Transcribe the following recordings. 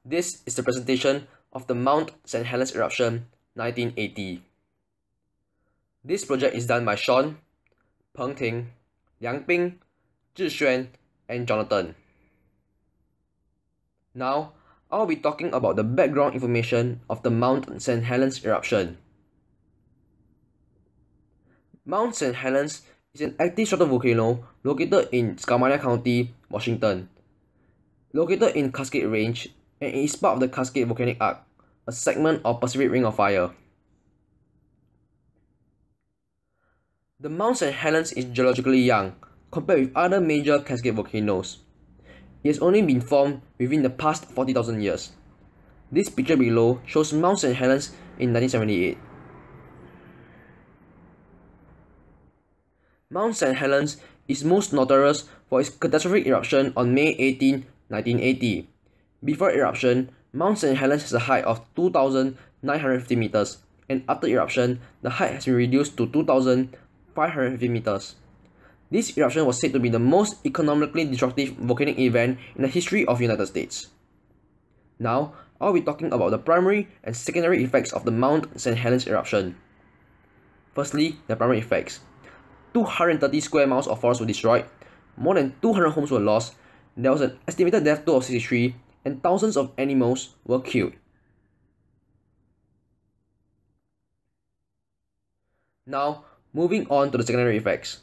This is the presentation of the Mount St. Helens Eruption 1980. This project is done by Sean, Peng Ting, Liang Bing, Zhixuan, and Jonathan. Now, I'll be talking about the background information of the Mount St. Helens eruption. Mount St. Helens is an active stratovolcano located in Skamania County, Washington. Located in Cascade Range, and it is part of the Cascade Volcanic Arc, a segment of Pacific Ring of Fire. The Mount St. Helens is geologically young compared with other major Cascade volcanoes. It has only been formed within the past 40,000 years. This picture below shows Mount St. Helens in 1978. Mount St. Helens is most notorious for its catastrophic eruption on May 18, 1980. Before eruption, Mount St. Helens has a height of 2,950 meters, and after eruption, the height has been reduced to 2,550 meters. This eruption was said to be the most economically destructive volcanic event in the history of the United States. Now, I'll be talking about the primary and secondary effects of the Mount St. Helens eruption. Firstly, the primary effects. 230 square miles of forest were destroyed, more than 200 homes were lost, there was an estimated death toll of 63, and thousands of animals were killed. Now, moving on to the secondary effects.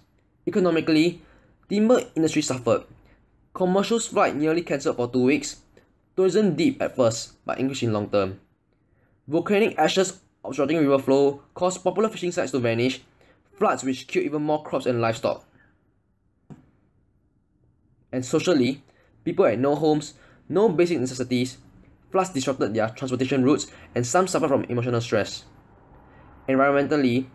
Economically, timber industry suffered. Commercial flight nearly cancelled for 2 weeks. Tourism dipped at first, but increased in long term. Volcanic ashes obstructing river flow caused popular fishing sites to vanish. Floods which killed even more crops and livestock. And socially, people had no homes, no basic necessities. Floods disrupted their transportation routes, and some suffered from emotional stress. Environmentally,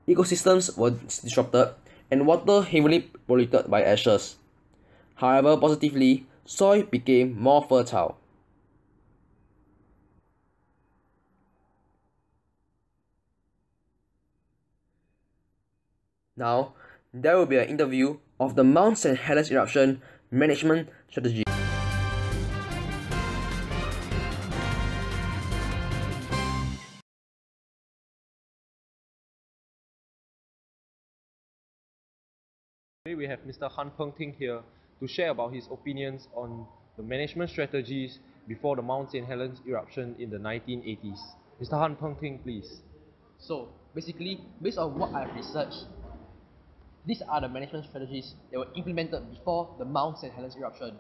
ecosystems were disrupted, and water heavily polluted by ashes. However, positively, soil became more fertile. Now, there will be an interview of the Mount St. Helens eruption management strategy. Today we have Mr. Han Peng Ting here to share about his opinions on the management strategies before the Mount St. Helens eruption in the 1980s. Mr. Han Peng Ting, please. So basically, based on what I've researched, these are the management strategies that were implemented before the Mount St. Helens eruption.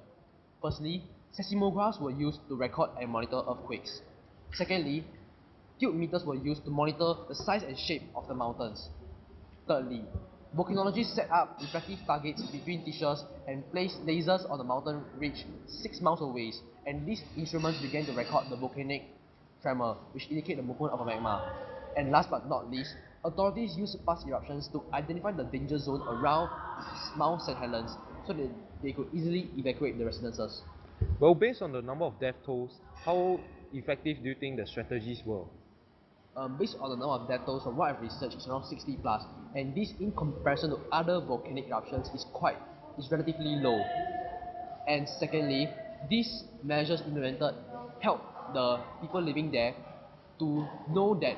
Firstly, seismographs were used to record and monitor earthquakes. Secondly, tilt meters were used to monitor the size and shape of the mountains. Thirdly, volcanologists set up reflective targets between fissures and placed lasers on the mountain ridge 6 miles away, and these instruments began to record the volcanic tremor, which indicate the movement of a magma. And last but not least, authorities used past eruptions to identify the danger zone around Mount St. Helens so that they could easily evacuate the residences. Well, based on the number of death tolls, how effective do you think the strategies were? Based on the number of death tolls, from what I've researched, it's around 60 plus, and this in comparison to other volcanic eruptions is relatively low. And secondly, these measures implemented help the people living there to know that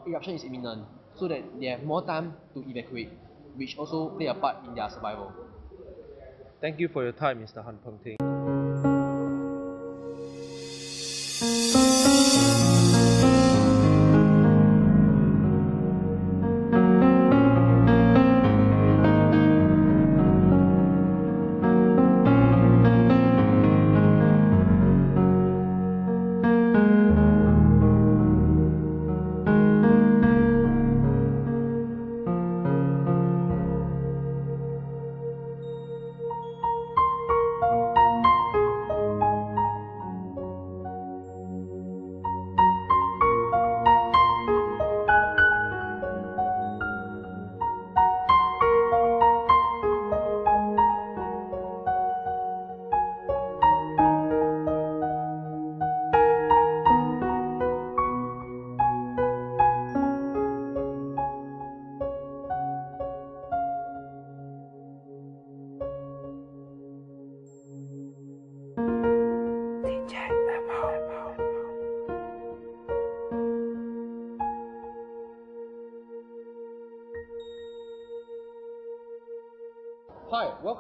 eruption is imminent, so that they have more time to evacuate, which also play a part in their survival. Thank you for your time, Mr. Han Peng Ting.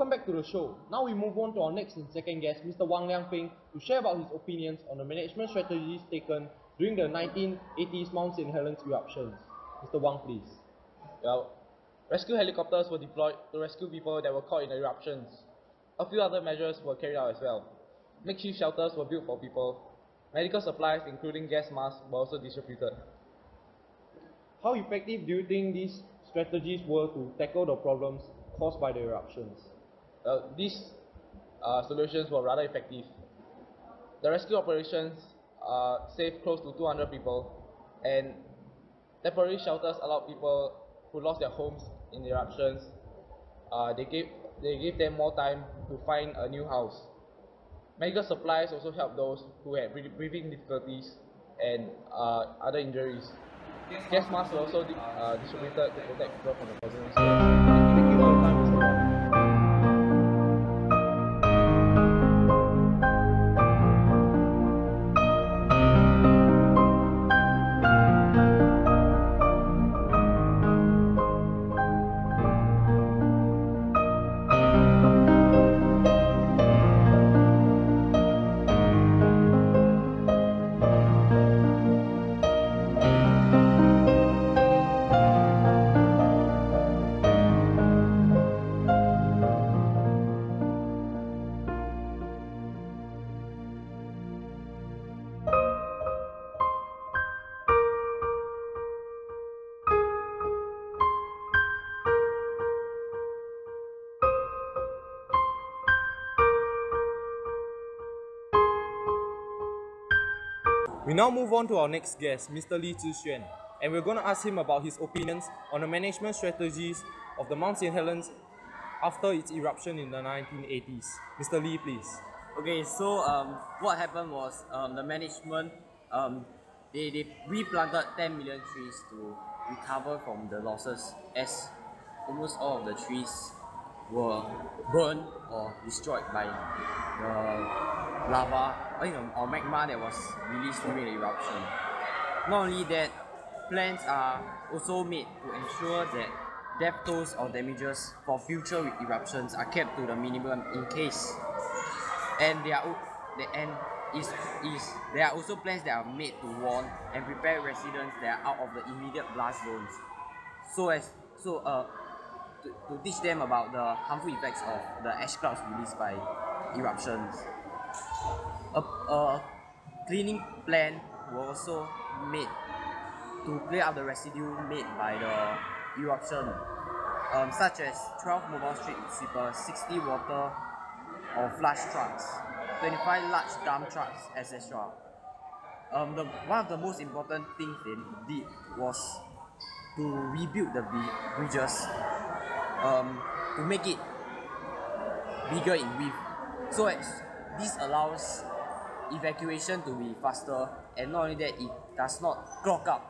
Welcome back to the show. Now we move on to our next and second guest, Mr. Wang Liangping, to share about his opinions on the management strategies taken during the 1980s Mount St. Helens eruptions. Mr. Wang, please. Well, rescue helicopters were deployed to rescue people that were caught in the eruptions. A few other measures were carried out as well. Makeshift shelters were built for people. Medical supplies, including gas masks, were also distributed. How effective do you think these strategies were to tackle the problems caused by the eruptions? These solutions were rather effective. The rescue operations saved close to 200 people, and temporary shelters allowed people who lost their homes in the eruptions. They gave them more time to find a new house. Medical supplies also helped those who had breathing difficulties and other injuries. Gas masks were also distributed to protect people from the poisonous smoke. Thank you for your time, Mr. Wang. We now move on to our next guest, Mr. Li Zhixuan, and we're going to ask him about his opinions on the management strategies of the Mount St. Helens after its eruption in the 1980s. Mr. Li, please. Okay, so what happened was the management they replanted 10 million trees to recover from the losses, as almost all of the trees were burned or destroyed by the lava or magma that was released during the eruption. Not only that, plans are also made to ensure that death tolls or damages for future eruptions are kept to the minimum in case. And there are also plans that are made to warn and prepare residents that are out of the immediate blast zones, to teach them about the harmful effects of the ash clouds released by eruptions. A cleaning plan was also made to clear up the residue made by the eruption, such as 12 mobile street sweepers, 60 water or flush trucks, 25 large dump trucks, etc. One of the most important things they did was to rebuild the bridges to make it bigger in width, so as this allows evacuation to be faster, and not only that, it does not clog up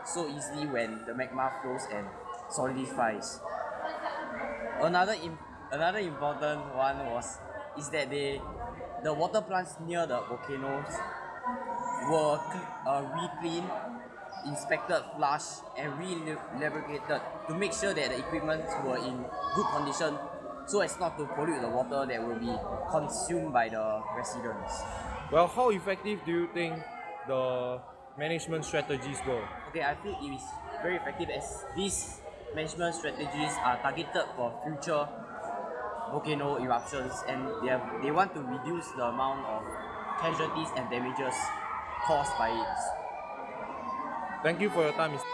so easily when the magma flows and solidifies. Another important one is that the water plants near the volcanoes were re-cleaned, inspected, flushed, and re-lubricated to make sure that the equipment were in good condition, so as not to pollute the water that will be consumed by the residents. Well, how effective do you think the management strategies were? Okay, I feel it is very effective, as these management strategies are targeted for future volcano eruptions, and they want to reduce the amount of casualties and damages caused by it. Thank you for your time, Mr.